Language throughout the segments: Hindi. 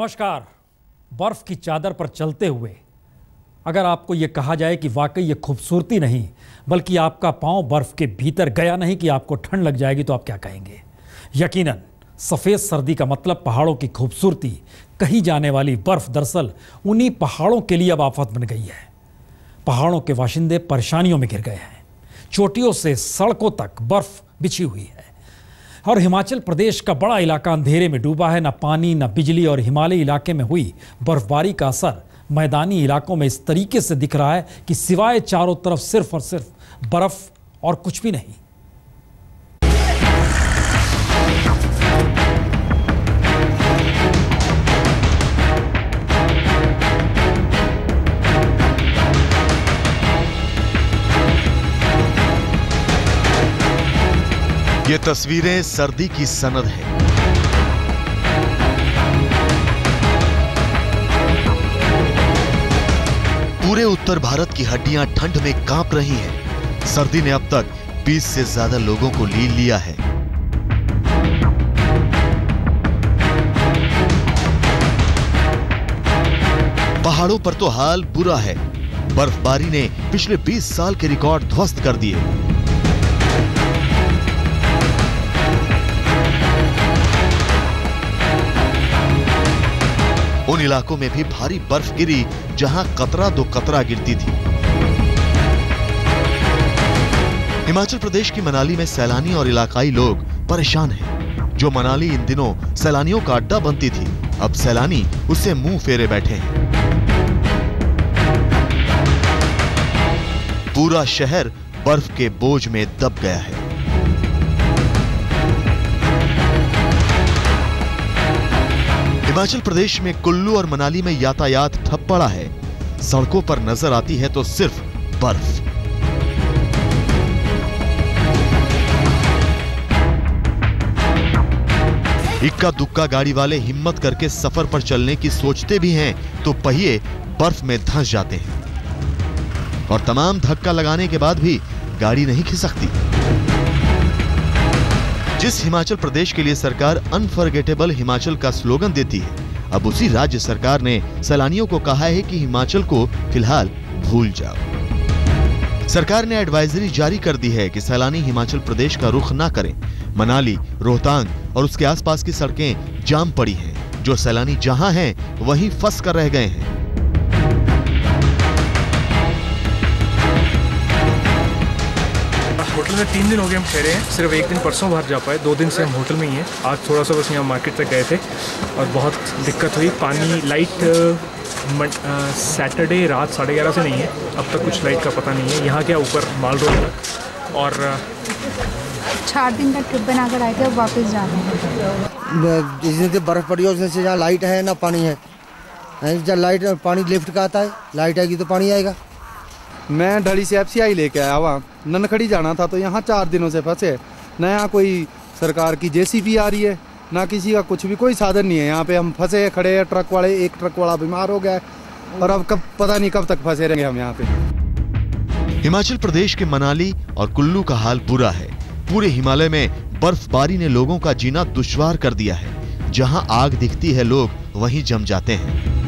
नमस्कार। बर्फ की चादर पर चलते हुए अगर आपको यह कहा जाए कि वाकई ये खूबसूरती नहीं बल्कि आपका पांव बर्फ के भीतर गया नहीं कि आपको ठंड लग जाएगी, तो आप क्या कहेंगे? यकीनन सफ़ेद सर्दी का मतलब पहाड़ों की खूबसूरती, कही जाने वाली बर्फ दरअसल उन्हीं पहाड़ों के लिए अब आफत बन गई है। पहाड़ों के बाशिंदे परेशानियों में गिर गए हैं। चोटियों से सड़कों तक बर्फ बिछी हुई है और हिमाचल प्रदेश का बड़ा इलाका अंधेरे में डूबा है। न पानी, न बिजली और हिमालयी इलाके में हुई बर्फबारी का असर मैदानी इलाकों में इस तरीके से दिख रहा है कि सिवाय चारों तरफ सिर्फ और सिर्फ बर्फ और कुछ भी नहीं। ये तस्वीरें सर्दी की सनद है। पूरे उत्तर भारत की हड्डियां ठंड में कांप रही हैं। सर्दी ने अब तक 20 से ज्यादा लोगों को लील लिया है। पहाड़ों पर तो हाल बुरा है। बर्फबारी ने पिछले 20 साल के रिकॉर्ड ध्वस्त कर दिए। उन इलाकों में भी भारी बर्फ गिरी जहां कतरा दो कतरा गिरती थी। हिमाचल प्रदेश की मनाली में सैलानी और इलाकाई लोग परेशान हैं। जो मनाली इन दिनों सैलानियों का अड्डा बनती थी, अब सैलानी उससे मुंह फेरे बैठे हैं। पूरा शहर बर्फ के बोझ में दब गया है। हिमाचल प्रदेश में कुल्लू और मनाली में यातायात ठप पड़ा है। सड़कों पर नजर आती है तो सिर्फ बर्फ। इक्का दुक्का गाड़ी वाले हिम्मत करके सफर पर चलने की सोचते भी हैं तो पहिए बर्फ में धंस जाते हैं और तमाम धक्का लगाने के बाद भी गाड़ी नहीं खिसकती। जिस हिमाचल प्रदेश के लिए सरकार अनफॉरगेटेबल हिमाचल का स्लोगन देती है, अब उसी राज्य सरकार ने सैलानियों को कहा है कि हिमाचल को फिलहाल भूल जाओ। सरकार ने एडवाइजरी जारी कर दी है कि सैलानी हिमाचल प्रदेश का रुख ना करें। मनाली, रोहतांग और उसके आसपास की सड़कें जाम पड़ी हैं। जो सैलानी जहां हैं वहीं फंस कर रह गए हैं। होटल में 3 दिन हो गए हम ठहरे हैं। सिर्फ एक दिन परसों बाहर जा पाए। 2 दिन से हम होटल में ही हैं। आज थोड़ा सा बस यहाँ मार्केट तक गए थे और बहुत दिक्कत हुई। पानी लाइट सैटरडे रात 11:30 से नहीं है। अब तक कुछ लाइट का पता नहीं है। यहाँ क्या ऊपर माल रोड तक। और 4 दिन का ट्रिप बनाकर आए थे, अब वापस जा रहे हैं। जिस दिन से बर्फ़ पड़ी है उसमें से जहाँ लाइट है ना पानी है। जब लाइट पानी लिफ्ट का आता है, लाइट आएगी तो पानी आएगा। मैं ढली से FCI लेके आया वहाँ ननखड़ी जाना था, तो यहाँ 4 दिनों से फंसे। न यहाँ कोई सरकार की JCB आ रही है, ना किसी का कुछ भी, कोई साधन नहीं है। यहाँ पे हम फंसे खड़े हैं। ट्रक वाले, एक ट्रक वाला बीमार हो गया है और अब कब पता नहीं कब तक फंसे रहेंगे हम यहाँ पे। हिमाचल प्रदेश के मनाली और कुल्लू का हाल बुरा है। पूरे हिमालय में बर्फबारी ने लोगों का जीना दुश्वार कर दिया है। जहाँ आग दिखती है लोग वहीं जम जाते हैं।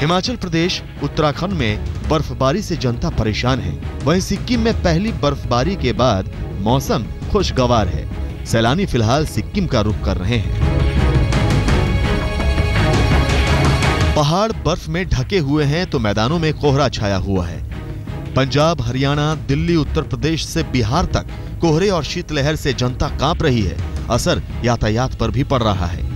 हिमाचल प्रदेश, उत्तराखंड में बर्फबारी से जनता परेशान है। वहीं सिक्किम में पहली बर्फबारी के बाद मौसम खुशगवार है। सैलानी फिलहाल सिक्किम का रुख कर रहे हैं। पहाड़ बर्फ में ढके हुए हैं तो मैदानों में कोहरा छाया हुआ है। पंजाब, हरियाणा, दिल्ली, उत्तर प्रदेश से बिहार तक कोहरे और शीतलहर से जनता कांप रही है। असर यातायात पर भी पड़ रहा है।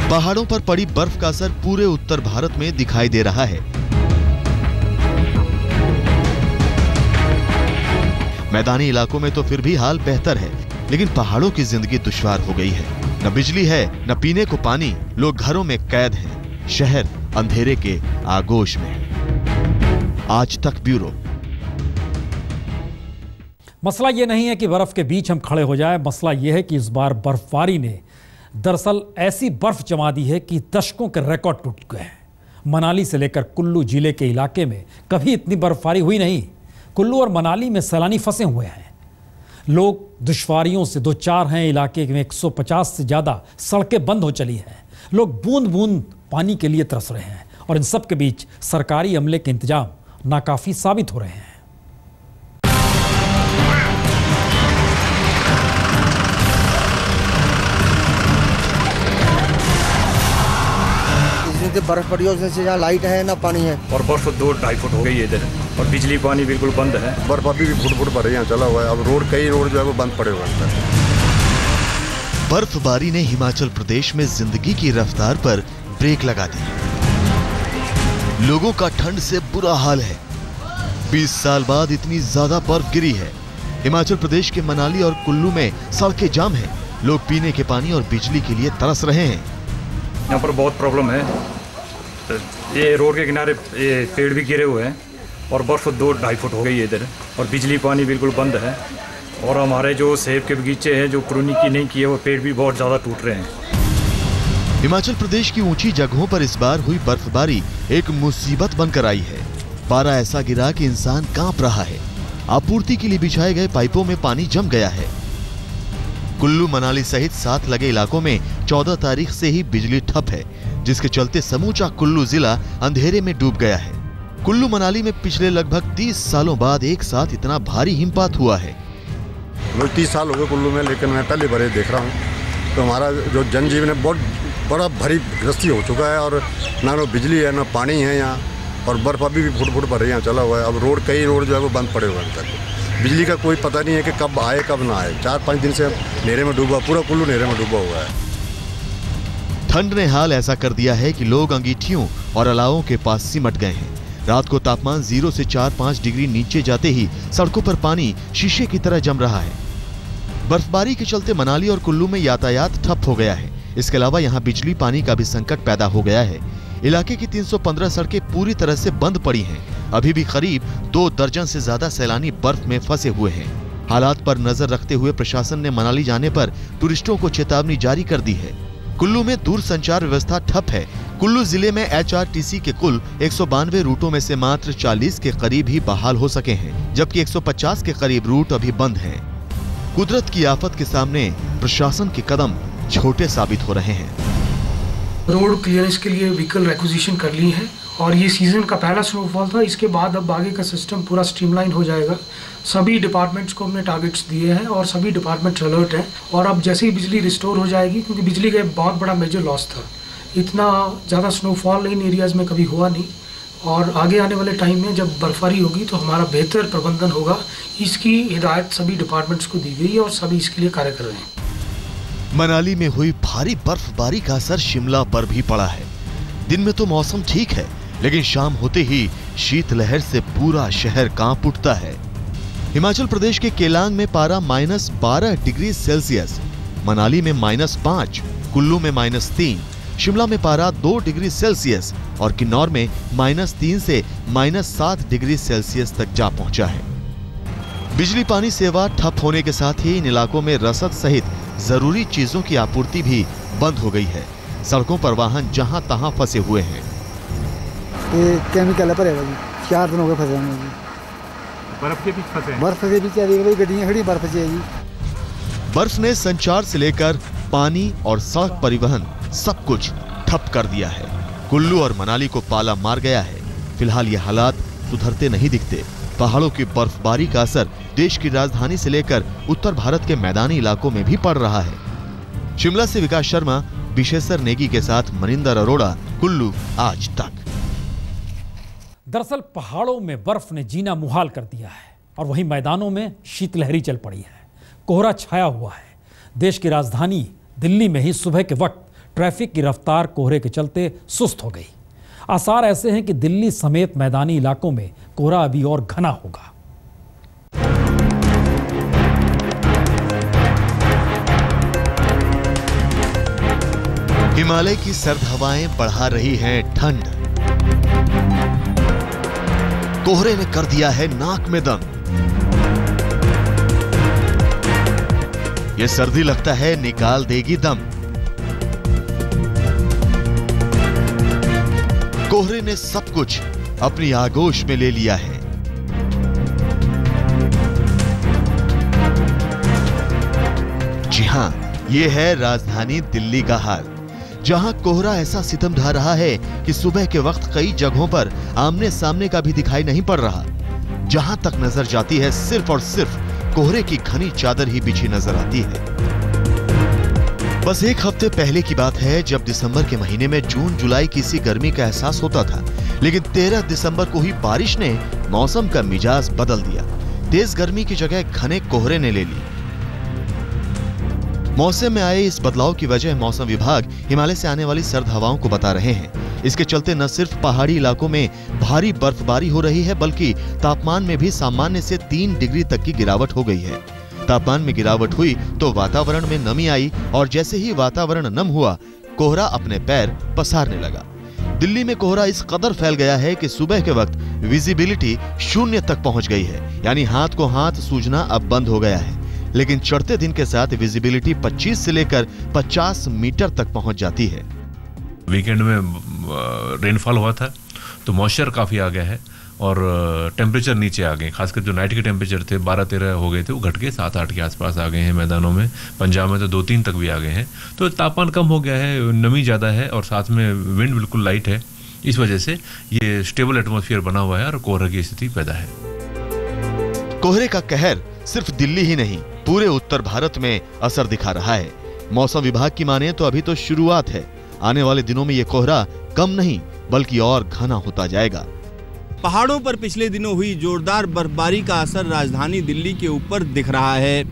पहाड़ों पर पड़ी बर्फ का असर पूरे उत्तर भारत में दिखाई दे रहा है। मैदानी इलाकों में तो फिर भी हाल बेहतर है, लेकिन पहाड़ों की जिंदगी दुश्वार हो गई है। न बिजली है, न पीने को पानी। लोग घरों में कैद हैं। शहर अंधेरे के आगोश में। आज तक ब्यूरो। मसला ये नहीं है कि बर्फ के बीच हम खड़े हो जाए। मसला यह है कि इस बार बर्फबारी ने दरअसल ऐसी बर्फ जमा दी है कि दशकों के रिकॉर्ड टूट गए हैं। मनाली से लेकर कुल्लू जिले के इलाके में कभी इतनी बर्फबारी हुई नहीं। कुल्लू और मनाली में सैलानी फंसे हुए हैं। लोग दुश्वारियों से दो चार हैं। इलाके में 150 से ज़्यादा सड़कें बंद हो चली हैं। लोग बूंद बूंद पानी के लिए तरस रहे हैं और इन सब के बीच सरकारी अमले के इंतजाम नाकाफी साबित हो रहे हैं। बर्फ पड़ी है, उसमें से जहाँ लाइट है ना पानी है। और बर्फ 2-2.5 फुट हो गई है इधर और बिजली पानी बिल्कुल बंद है। बर्फ अभी भी फुट पर यहाँ चला हुआ है। अब कई रोड जो है वो बंद पड़े हुए हैं। बर्फबारी ने हिमाचल प्रदेश में जिंदगी की रफ्तार पर ब्रेक लगा दी। लोगों का ठंड से बुरा हाल है। 20 साल बाद इतनी ज्यादा बर्फ गिरी है। हिमाचल प्रदेश के मनाली और कुल्लू में सड़कें जाम हैं। लोग पीने के पानी और बिजली के लिए तरस रहे हैं। यहाँ पर बहुत प्रॉब्लम है। ये रोड के किनारे ये पेड़ भी गिरे हुए हैं और बर्फ 2-2.5 फुट हो गई है इधर और बिजली पानी बिल्कुल बंद है। और हमारे जो सेब के बगीचे हैं जो क्रोनी की नहीं किए वो पेड़ भी बहुत ज़्यादा टूट रहे हैं। हिमाचल प्रदेश की ऊंची जगहों पर इस बार हुई बर्फबारी एक मुसीबत बनकर आई है। पारा ऐसा गिरा कि इंसान कांप रहा है। आपूर्ति के लिए बिछाए गए पाइपों में पानी जम गया है। कुल्लू मनाली सहित साथ लगे इलाकों में 14 तारीख से ही बिजली ठप है, जिसके चलते समूचा कुल्लू जिला अंधेरे में डूब गया है। कुल्लू मनाली में पिछले लगभग 30 सालों बाद एक साथ इतना भारी हिमपात हुआ है। 30 साल हो गए कुल्लू में, लेकिन मैं पहली बार देख रहा हूँ। तो हमारा जो जनजीवन है बहुत बड़ा भारी ग्रस्ती हो चुका है और ना बिजली है ना पानी है यहाँ और बर्फ अभी भी फुट पर यहाँ चला हुआ है। अब कई रोड जो है वो बंद पड़े हुए हैं। बिजली का कोई पता नहीं है कि कब आए कब ना आए। 4-5 दिन से अंधेरे में डूबा, पूरा कुल्लू अंधेरे में डूबा हुआ है। ठंड ने हाल ऐसा कर दिया है कि लोग अंगीठियों और अलावों के पास सिमट गए हैं। रात को तापमान 0 से 4-5 डिग्री नीचे जाते ही सड़कों पर पानी शीशे की तरह जम रहा है। बर्फबारी के चलते मनाली और कुल्लू में यातायात ठप हो गया है। इसके अलावा यहाँ बिजली पानी का भी संकट पैदा हो गया है। इलाके की 315 सड़कें पूरी तरह से बंद पड़ी हैं। अभी भी करीब 2 दर्जन से ज्यादा सैलानी बर्फ में फंसे हुए हैं। हालात पर नजर रखते हुए प्रशासन ने मनाली जाने पर टूरिस्टों को चेतावनी जारी कर दी है। कुल्लू में दूरसंचार व्यवस्था ठप है। कुल्लू जिले में HRTC के कुल 192 रूटों में से मात्र 40 के करीब ही बहाल हो सके हैं, जबकि 150 के करीब रूट अभी बंद हैं। कुदरत की आफत के सामने प्रशासन के कदम छोटे साबित हो रहे हैं। रोड क्लियरेंस के लिए व्हीकल रिक्विजिशन कर ली है और ये सीजन का पहला स्नोफॉल था। इसके बाद अब आगे का सिस्टम पूरा स्ट्रीमलाइन हो जाएगा। सभी डिपार्टमेंट्स को हमने टारगेट्स दिए हैं और सभी डिपार्टमेंट्स अलर्ट हैं। और अब जैसे ही बिजली रिस्टोर हो जाएगी, क्योंकि बिजली का बहुत बड़ा मेजर लॉस था, इतना ज़्यादा स्नोफॉल इन एरियाज़ में कभी हुआ नहीं। और आगे आने वाले टाइम में जब बर्फबारी होगी तो हमारा बेहतर प्रबंधन होगा। इसकी हिदायत सभी डिपार्टमेंट्स को दी गई है और सभी इसके लिए कार्य कर रहे हैं। मनाली में हुई भारी बर्फबारी का असर शिमला पर भी पड़ा है। दिन में तो मौसम ठीक है, लेकिन शाम होते ही शीतलहर से पूरा शहर कांप उठता है। हिमाचल प्रदेश के केलांग में पारा -12 डिग्री सेल्सियस, मनाली में -5, कुल्लू में -3, शिमला में पारा 2 डिग्री सेल्सियस और किन्नौर में -3 से -7 डिग्री सेल्सियस तक जा पहुंचा है। बिजली पानी सेवा ठप होने के साथ ही इन इलाकों में रसद सहित जरूरी चीजों की आपूर्ति भी बंद हो गई है। सड़कों पर वाहन जहां तहां फंसे हुए हैं। ये केमिकल भरेगा जी, 4 दिन हो गए फंसे हैं जी। बर्फ के बीच फंसे हैं। बर्फ के बीच गड्डियां खड़ी बर्फ से जी। बर्फ ने संचार से लेकर पानी और सड़क परिवहन सब कुछ ठप कर दिया है। कुल्लू और मनाली को पाला मार गया है। फिलहाल ये हालात सुधरते नहीं दिखते। पहाड़ों की बर्फबारी का असर देश की राजधानी से लेकर उत्तर भारत के मैदानी इलाकों में भी पड़ रहा है। शिमला से विकास शर्मा, विशेषर नेगी के साथ मनिंदर अरोड़ा, कुल्लू आज तक। दरअसल पहाड़ों में बर्फ ने जीना मुहाल कर दिया है और वहीं मैदानों में शीतलहरी चल पड़ी है। कोहरा छाया हुआ है। देश की राजधानी दिल्ली में ही सुबह के वक्त ट्रैफिक की रफ्तार कोहरे के चलते सुस्त हो गई। आसार ऐसे हैं कि दिल्ली समेत मैदानी इलाकों में कोहरा अभी और घना होगा। हिमालय की सर्द हवाएं बढ़ा रही हैं ठंड। कोहरे ने कर दिया है नाक में दम। ये सर्दी लगता है निकाल देगी दम। कोहरे ने सब कुछ अपनी आगोश में ले लिया है। ये है राजधानी दिल्ली का हाल, जहां कोहरा ऐसा सितम ढा रहा है कि सुबह के वक्त कई जगहों पर आमने सामने का भी दिखाई नहीं पड़ रहा। जहां तक नजर जाती है सिर्फ और सिर्फ कोहरे की घनी चादर ही बिछी नजर आती है। बस एक हफ्ते पहले की बात है जब दिसंबर के महीने में जून जुलाई की सी गर्मी का एहसास होता था, लेकिन 13 दिसंबर को ही बारिश ने मौसम का मिजाज बदल दिया। तेज गर्मी की जगह घने कोहरे ने ले ली। मौसम में आए इस बदलाव की वजह मौसम विभाग हिमालय से आने वाली सर्द हवाओं को बता रहे हैं। इसके चलते न सिर्फ पहाड़ी इलाकों में भारी बर्फबारी हो रही है, बल्कि तापमान में भी सामान्य से 3 डिग्री तक की गिरावट हो गई है। तापमान में गिरावट हुई तो वातावरण में नमी आई और जैसे ही वातावरण नम हुआ, कोहरा अपने पैर पसारने लगा। दिल्ली में कोहरा इस कदर फैल गया है कि सुबह के वक्त विजिबिलिटी 0 तक पहुंच गई है, यानी हाथ को हाथ सूझना अब बंद हो गया है। लेकिन चढ़ते दिन के साथ विजिबिलिटी 25 से लेकर 50 मीटर तक पहुंच जाती है। वीकेंड में रेनफॉल हुआ था तो मॉइस्चर काफ़ी आ गया है और टेम्परेचर नीचे आ गए। खासकर जो नाइट के टेम्परेचर थे 12-13 हो गए थे, वो घट के 7-8 के आसपास आ गए हैं मैदानों में। पंजाब में तो 2-3 तक भी आ गए हैं। तो तापमान कम हो गया है, नमी ज़्यादा है और साथ में विंड बिल्कुल लाइट है। इस वजह से ये स्टेबल एटमॉस्फेयर बना हुआ है और कोहरे की स्थिति पैदा है। कोहरे का कहर सिर्फ दिल्ली ही नहीं, पूरे उत्तर भारत में असर दिखा रहा है। मौसम विभाग की माने तो अभी तो शुरुआत है। आने वाले दिनों में ये कोहरा कम नहीं बल्कि और घना होता जाएगा। पहाड़ों पर पिछले दिनों हुई जोरदार बर्फबारी का असर राजधानी दिल्ली के ऊपर दिख रहा है।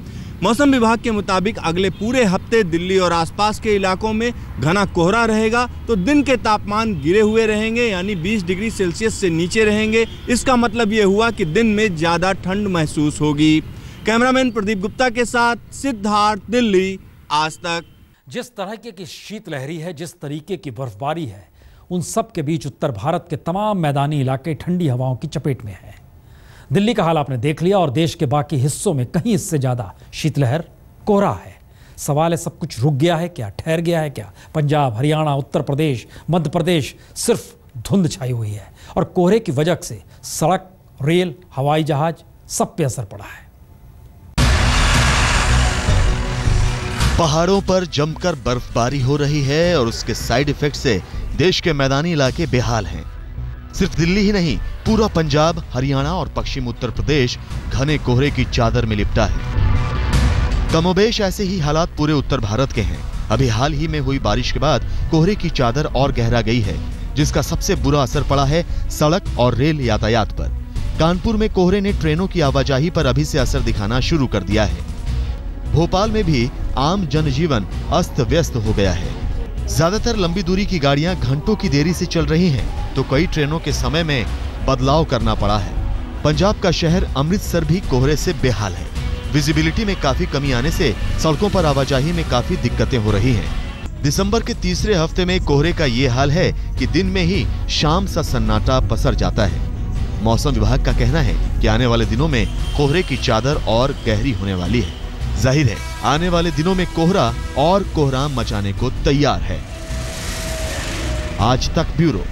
मौसम विभाग के मुताबिक अगले पूरे हफ्ते दिल्ली और आसपास के इलाकों में घना कोहरा रहेगा, तो दिन के तापमान गिरे हुए रहेंगे, यानी 20 डिग्री सेल्सियस से नीचे रहेंगे। इसका मतलब ये हुआ कि दिन में ज्यादा ठंड महसूस होगी। कैमरामैन प्रदीप गुप्ता के साथ सिद्धार्थ, दिल्ली, आज तक। जिस तरह की शीतलहरी है, जिस तरीके की बर्फबारी है, उन सब के बीच उत्तर भारत के तमाम मैदानी इलाके ठंडी हवाओं की चपेट में हैं। दिल्ली का हाल आपने देख लिया और देश के बाकी हिस्सों में कहीं इससे ज्यादा शीतलहर, कोहरा है। सवाल है, सब कुछ रुक गया है क्या, ठहर गया है क्या? पंजाब, हरियाणा, उत्तर प्रदेश, मध्य प्रदेश सिर्फ धुंध छाई हुई है और कोहरे की वजह से सड़क, रेल, हवाई जहाज सब पे असर पड़ा है। पहाड़ों पर जमकर बर्फबारी हो रही है और उसके साइड इफेक्ट से देश के मैदानी इलाके बेहाल हैं। सिर्फ दिल्ली ही नहीं, पूरा पंजाब, हरियाणा और पश्चिम उत्तर प्रदेश घने कोहरे की चादर में लिपटा है। कमोबेश ऐसे ही हालात पूरे उत्तर भारत के हैं। अभी हाल ही में हुई बारिश के बाद कोहरे की चादर और गहरा गई है, जिसका सबसे बुरा असर पड़ा है सड़क और रेल यातायात पर। कानपुर में कोहरे ने ट्रेनों की आवाजाही पर अभी से असर दिखाना शुरू कर दिया है। भोपाल में भी आम जनजीवन अस्त व्यस्त हो गया है। ज्यादातर लंबी दूरी की गाड़ियां घंटों की देरी से चल रही हैं, तो कई ट्रेनों के समय में बदलाव करना पड़ा है। पंजाब का शहर अमृतसर भी कोहरे से बेहाल है। विजिबिलिटी में काफी कमी आने से सड़कों पर आवाजाही में काफी दिक्कतें हो रही हैं। दिसंबर के तीसरे हफ्ते में कोहरे का ये हाल है कि दिन में ही शाम सा सन्नाटा पसर जाता है। मौसम विभाग का कहना है कि आने वाले दिनों में कोहरे की चादर और गहरी होने वाली है। जाहिर है, आने वाले दिनों में कोहरा और कोहराम मचाने को तैयार है। आज तक ब्यूरो।